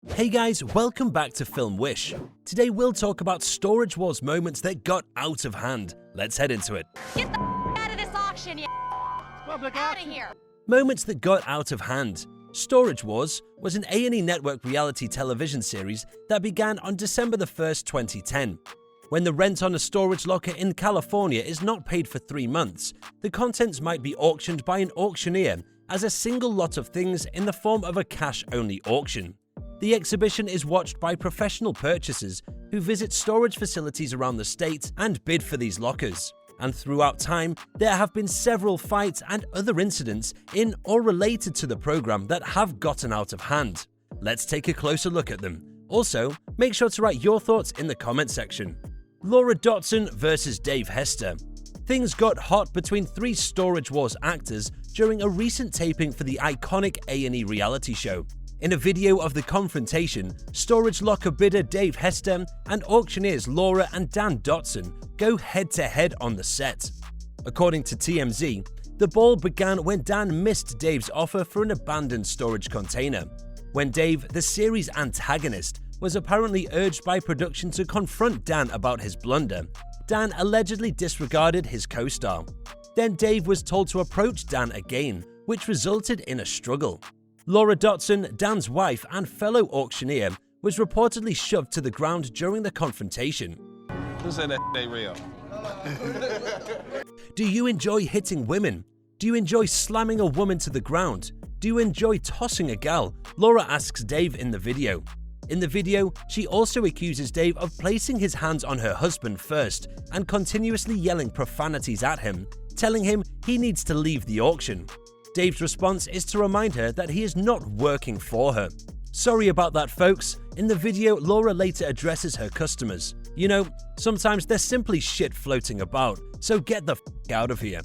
Hey guys, welcome back to Film Wish. Today we'll talk about Storage Wars moments that got out of hand. Let's head into it. Get the out of this auction, you out of here. Moments that got out of hand. Storage Wars was an A&E network reality television series that began on December 1st, 2010. When the rent on a storage locker in California is not paid for 3 months, the contents might be auctioned by an auctioneer as a single lot of things in the form of a cash-only auction. The exhibition is watched by professional purchasers who visit storage facilities around the state and bid for these lockers. And throughout time, there have been several fights and other incidents in or related to the program that have gotten out of hand. Let's take a closer look at them. Also, make sure to write your thoughts in the comment section. Laura Dotson versus Dave Hester. Things got hot between 3 Storage Wars actors during a recent taping for the iconic A&E reality show. In a video of the confrontation, storage locker bidder Dave Hester and auctioneers Laura and Dan Dotson go head-to-head on the set. According to TMZ, the ball began when Dan missed Dave's offer for an abandoned storage container. When Dave, the series' antagonist, was apparently urged by production to confront Dan about his blunder, Dan allegedly disregarded his co-star. Then Dave was told to approach Dan again, which resulted in a struggle. Laura Dotson, Dan's wife and fellow auctioneer, was reportedly shoved to the ground during the confrontation. Who said that ain't real? Do you enjoy hitting women? Do you enjoy slamming a woman to the ground? Do you enjoy tossing a gal? Laura asks Dave in the video. In the video, she also accuses Dave of placing his hands on her husband first and continuously yelling profanities at him, telling him he needs to leave the auction. Dave's response is to remind her that he is not working for her. Sorry about that, folks. In the video, Laura later addresses her customers. You know, sometimes there's simply shit floating about, so get the f*** out of here.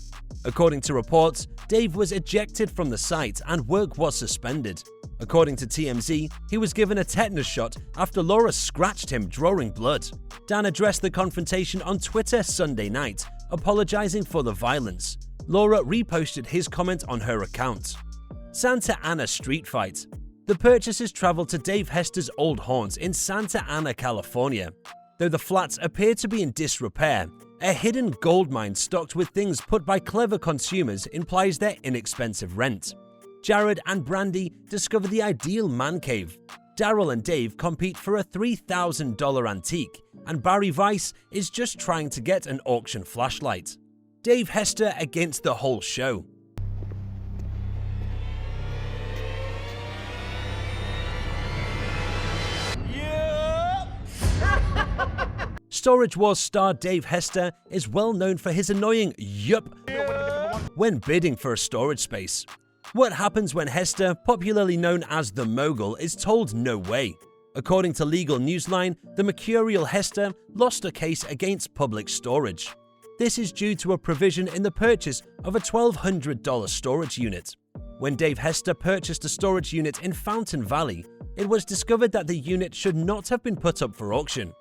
According to reports, Dave was ejected from the site and work was suspended. According to TMZ, he was given a tetanus shot after Laura scratched him, drawing blood. Dan addressed the confrontation on Twitter Sunday night, apologizing for the violence. Laura reposted his comment on her account. Santa Ana street fight. The purchasers traveled to Dave Hester's old haunts in Santa Ana, California. Though the flats appear to be in disrepair, a hidden gold mine stocked with things put by clever consumers implies their inexpensive rent. Jared and Brandi discover the ideal man cave. Daryl and Dave compete for a $3,000 antique, and Barry Weiss is just trying to get an auction flashlight. Dave Hester against the whole show. Storage Wars star Dave Hester is well known for his annoying yup when bidding for a storage space. What happens when Hester, popularly known as the Mogul, is told no way? According to Legal Newsline, the mercurial Hester lost a case against Public Storage. This is due to a provision in the purchase of a $1,200 storage unit. When Dave Hester purchased a storage unit in Fountain Valley, it was discovered that the unit should not have been put up for auction.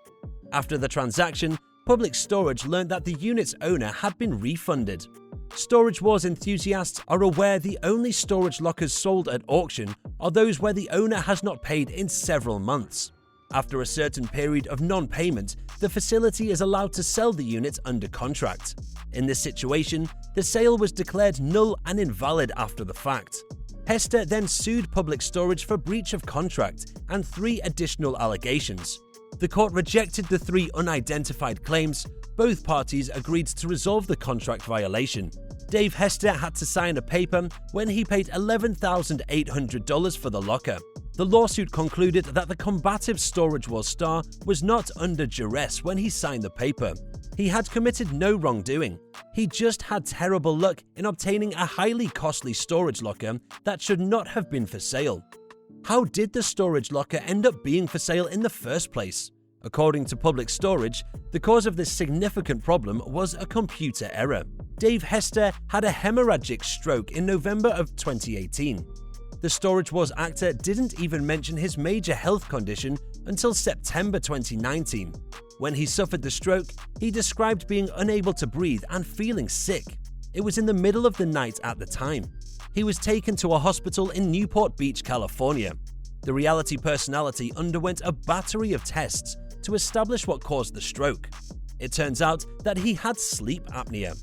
After the transaction, Public Storage learned that the unit's owner had been refunded. Storage Wars enthusiasts are aware the only storage lockers sold at auction are those where the owner has not paid in several months. After a certain period of non-payment, the facility is allowed to sell the unit under contract. In this situation, the sale was declared null and invalid after the fact. Hester then sued Public Storage for breach of contract and 3 additional allegations. The court rejected the 3 unidentified claims. Both parties agreed to resolve the contract violation. Dave Hester had to sign a paper when he paid $11,800 for the locker. The lawsuit concluded that the combative Storage Wars star was not under duress when he signed the paper. He had committed no wrongdoing. He just had terrible luck in obtaining a highly costly storage locker that should not have been for sale. How did the storage locker end up being for sale in the first place? According to Public Storage, the cause of this significant problem was a computer error. Dave Hester had a hemorrhagic stroke in November of 2018. The Storage Wars actor didn't even mention his major health condition until September 2019. When he suffered the stroke, he described being unable to breathe and feeling sick. It was in the middle of the night at the time. He was taken to a hospital in Newport Beach, California. The reality personality underwent a battery of tests to establish what caused the stroke. It turns out that he had sleep apnea.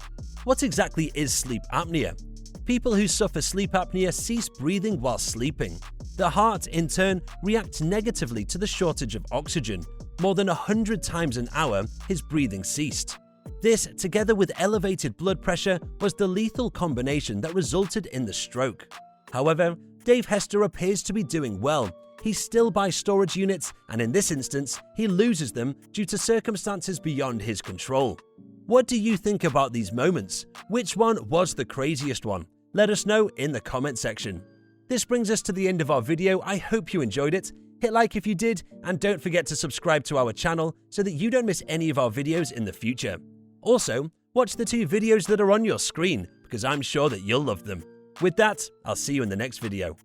What exactly is sleep apnea? People who suffer sleep apnea cease breathing while sleeping. The heart, in turn, reacts negatively to the shortage of oxygen. More than 100 times an hour, his breathing ceased. This, together with elevated blood pressure, was the lethal combination that resulted in the stroke. However, Dave Hester appears to be doing well. He still buys storage units, and in this instance, he loses them due to circumstances beyond his control. What do you think about these moments? Which one was the craziest one? Let us know in the comment section. This brings us to the end of our video. I hope you enjoyed it. Hit like if you did, and don't forget to subscribe to our channel so that you don't miss any of our videos in the future. Also, watch the 2 videos that are on your screen, because I'm sure that you'll love them. With that, I'll see you in the next video.